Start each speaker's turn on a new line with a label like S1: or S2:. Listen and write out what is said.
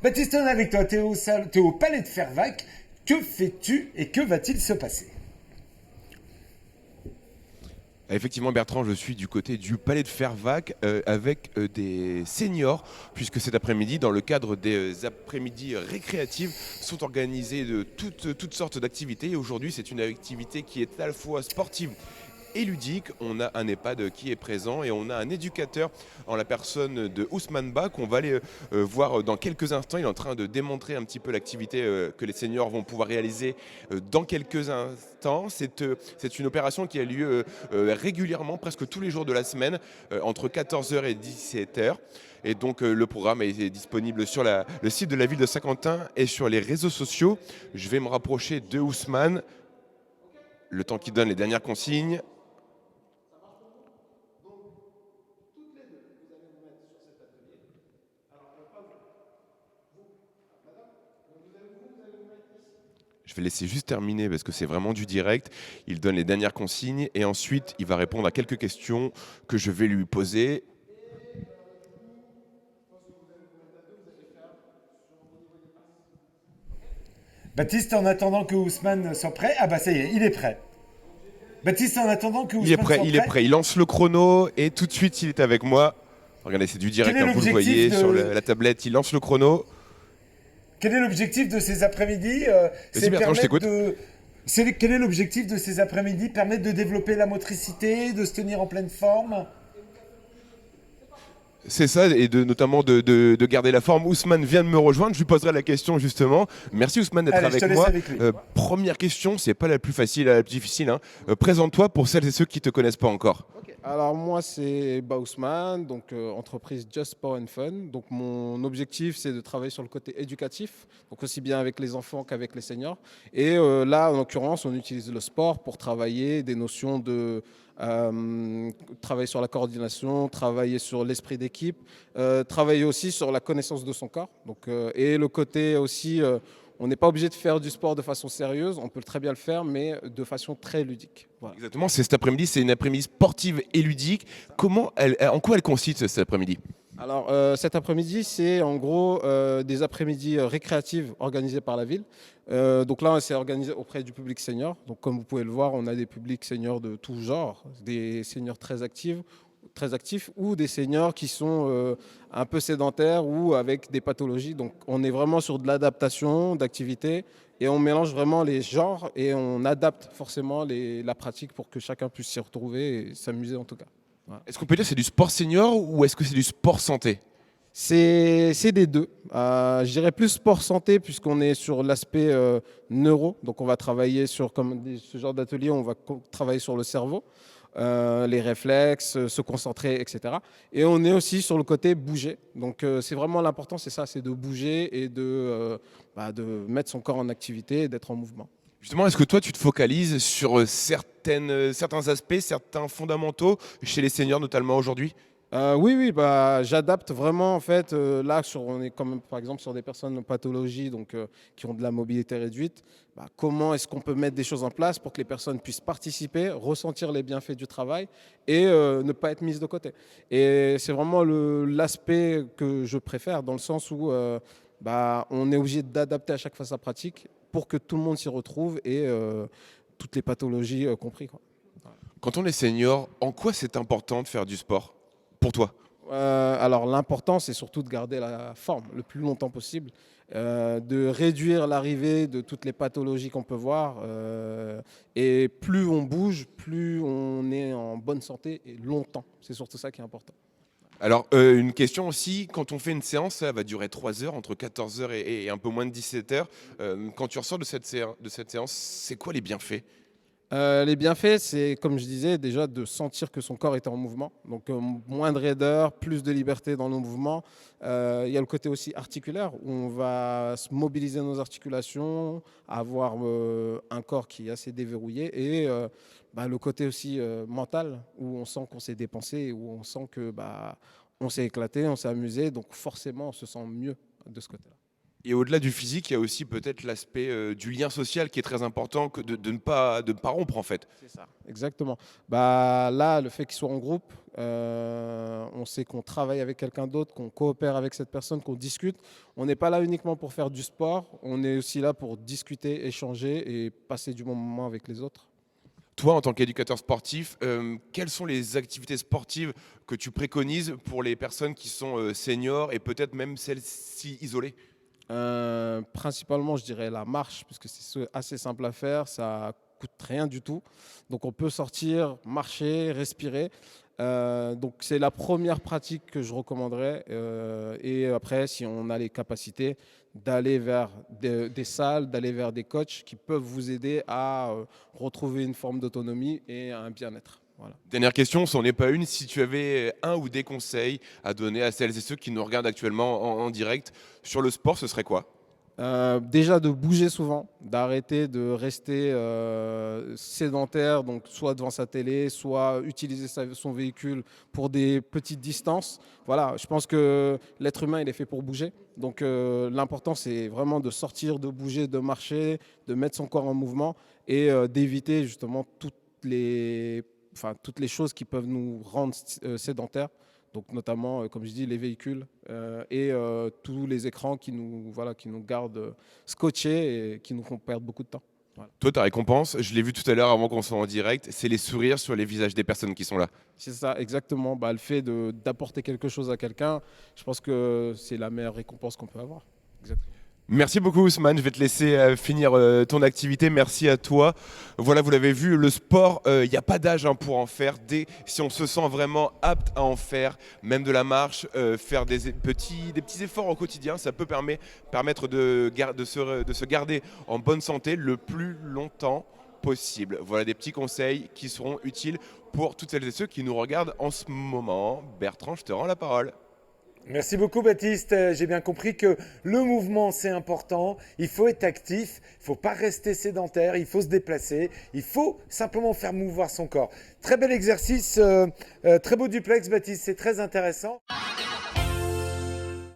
S1: Baptiste, on est avec toi, t'es au Palais de Fervaques. Que fais-tu et que va-t-il se passer?
S2: Effectivement, Bertrand, je suis du côté du Palais de Fervaques avec des seniors, puisque cet après-midi, dans le cadre des après-midi récréatives, sont organisées de toutes sortes d'activités. Et aujourd'hui, c'est une activité qui est à la fois sportive et ludique. On a un EHPAD qui est présent et on a un éducateur en la personne de Ousmane Ba qu'on va aller voir dans quelques instants. Il est en train de démontrer un petit peu l'activité que les seniors vont pouvoir réaliser dans quelques instants. C'est une opération qui a lieu régulièrement, presque tous les jours de la semaine, entre 14h et 17h. Et donc le programme est disponible sur le site de la ville de Saint-Quentin et sur les réseaux sociaux. Je vais me rapprocher de Ousmane, le temps qu'il donne les dernières consignes. Je vais laisser juste terminer parce que c'est vraiment du direct. Il donne les dernières consignes et ensuite il va répondre à quelques questions que je vais lui poser.
S1: Baptiste, en attendant que Ousmane soit prêt. Ah bah ça y est, il est prêt. Baptiste, en attendant que
S2: Il est
S1: Ousmane
S2: prêt,
S1: soit
S2: il est
S1: prêt,
S2: prêt. Il lance le chrono et tout de suite il est avec moi. Regardez, c'est du
S1: quel
S2: direct,
S1: est
S2: hein, vous le
S1: l'objectif
S2: voyez sur
S1: de,
S2: la tablette. Il lance le chrono.
S1: quel est l'objectif de ces après-midi?
S2: Vas-y
S1: C'est
S2: Bertrand, je
S1: permettre
S2: t'écoute.
S1: de, quel est l'objectif de ces après-midi? Permettre de développer la motricité, de se tenir en pleine forme?
S2: C'est ça, et notamment de garder la forme. Ousmane vient de me rejoindre, je lui poserai la question justement. Merci Ousmane d'être
S1: Allez, je te
S2: avec
S1: laisse
S2: moi.
S1: avec lui.
S2: Première question, c'est pas la plus facile, la plus difficile, hein. Présente-toi pour celles et ceux qui te connaissent pas encore.
S3: Ok. Alors moi c'est Bausman, donc entreprise Just Sport and Fun. Donc mon objectif c'est de travailler sur le côté éducatif, donc aussi bien avec les enfants qu'avec les seniors. Et là en l'occurrence on utilise le sport pour travailler des notions de travailler sur la coordination, travailler sur l'esprit d'équipe, travailler aussi sur la connaissance de son corps. Donc et le côté aussi on n'est pas obligé de faire du sport de façon sérieuse, on peut très bien le faire, mais de façon très ludique. Voilà.
S2: Exactement, c'est cet après-midi, c'est une après-midi sportive et ludique. En quoi elle consiste cet après-midi?
S3: Alors cet après-midi, c'est en gros des après-midi récréatives organisées par la ville. Donc là, c'est organisé auprès du public senior. Donc comme vous pouvez le voir, on a des publics seniors de tout genre, des seniors très actifs ou des seniors qui sont un peu sédentaires ou avec des pathologies. Donc on est vraiment sur de l'adaptation d'activités et on mélange vraiment les genres et on adapte forcément la pratique pour que chacun puisse s'y retrouver et s'amuser en tout cas. Voilà.
S2: Est-ce qu'on peut dire que c'est du sport senior ou est-ce que c'est du sport santé?
S3: C'est des deux. Je dirais plus sport santé puisqu'on est sur l'aspect neuro. Donc on va travailler sur, ce genre d'atelier, on va travailler sur le cerveau, les réflexes, se concentrer, etc. Et on est aussi sur le côté bouger. Donc c'est vraiment l'important, c'est ça, c'est de bouger et de mettre son corps en activité et d'être en mouvement.
S2: Justement, est-ce que toi tu te focalises sur certains aspects, certains fondamentaux chez les seniors notamment aujourd'hui?
S3: Oui, oui, bah, j'adapte vraiment en fait. Là, on est quand même par exemple sur des personnes en pathologie, donc qui ont de la mobilité réduite. Bah, comment est-ce qu'on peut mettre des choses en place pour que les personnes puissent participer, ressentir les bienfaits du travail et ne pas être mises de côté. Et c'est vraiment l'aspect que je préfère dans le sens où bah, on est obligé d'adapter à chaque fois sa pratique pour que tout le monde s'y retrouve et toutes les pathologies compris, quoi.
S2: Quand on est senior, en quoi c'est important de faire du sport pour toi?
S3: Alors l'important, c'est surtout de garder la forme le plus longtemps possible, de réduire l'arrivée de toutes les pathologies qu'on peut voir. Et plus on bouge, plus on est en bonne santé et longtemps. C'est surtout ça qui est important.
S2: Alors, une question aussi, quand on fait une séance, ça va durer 3 heures, entre 14 heures et un peu moins de 17 heures. Quand tu ressors de cette séance, c'est quoi les bienfaits?
S3: Les bienfaits, c'est comme je disais déjà de sentir que son corps est en mouvement. Donc moins de raideur, plus de liberté dans nos mouvements. Il y a le côté aussi articulaire où on va se mobiliser nos articulations, avoir un corps qui est assez déverrouillé et bah, le côté aussi mental où on sent qu'on s'est dépensé, où on sent que bah, on s'est éclaté, on s'est amusé. Donc forcément, on se sent mieux de ce côté-là.
S2: Et au-delà du physique, il y a aussi peut-être l'aspect du lien social qui est très important, que de ne pas rompre en fait.
S3: C'est ça. Exactement. Bah, là, le fait qu'ils soient en groupe, on sait qu'on travaille avec quelqu'un d'autre, qu'on coopère avec cette personne, qu'on discute. On n'est pas là uniquement pour faire du sport, on est aussi là pour discuter, échanger et passer du bon moment avec les autres.
S2: Toi, en tant qu'éducateur sportif, quelles sont les activités sportives que tu préconises pour les personnes qui sont seniors et peut-être même celles-ci isolées?
S3: Principalement, je dirais la marche, puisque assez simple à faire, ça coûte rien du tout. Donc on peut sortir, marcher, respirer. Donc c'est la première pratique que je recommanderais. Et après, si on a les capacités, d'aller vers des salles, d'aller vers des coachs qui peuvent vous aider à retrouver une forme d'autonomie et un bien-être. Voilà.
S2: Dernière question, ce n'en est pas une. Si tu avais un ou des conseils à donner à celles et ceux qui nous regardent actuellement en direct sur le sport, ce serait quoi?
S3: Déjà de bouger souvent, d'arrêter de rester sédentaire, donc soit devant sa télé, soit utiliser son véhicule pour des petites distances. Voilà, je pense que l'être humain il est fait pour bouger. Donc l'important c'est vraiment de sortir, de bouger, de marcher, de mettre son corps en mouvement et d'éviter justement toutes les choses qui peuvent nous rendre sédentaires. Donc notamment, comme je dis, les véhicules et tous les écrans qui nous gardent scotchés et qui nous font perdre beaucoup de temps. Voilà.
S2: Toi, ta récompense, je l'ai vu tout à l'heure avant qu'on soit en direct, c'est les sourires sur les visages des personnes qui sont là.
S3: C'est ça, exactement. Bah, le fait d'apporter quelque chose à quelqu'un, je pense que c'est la meilleure récompense qu'on peut avoir. Exactement.
S2: Merci beaucoup Ousmane, je vais te laisser finir ton activité, merci à toi. Voilà, vous l'avez vu, le sport, il n'y a pas d'âge pour en faire. Si on se sent vraiment apte à en faire, même de la marche, faire des petits efforts au quotidien, ça peut permettre de se garder en bonne santé le plus longtemps possible. Voilà des petits conseils qui seront utiles pour toutes celles et ceux qui nous regardent en ce moment. Bertrand, je te rends la parole.
S1: Merci beaucoup Baptiste. J'ai bien compris que le mouvement c'est important, il faut être actif, il ne faut pas rester sédentaire, il faut se déplacer, il faut simplement faire mouvoir son corps. Très bel exercice, très beau duplex Baptiste, c'est très intéressant.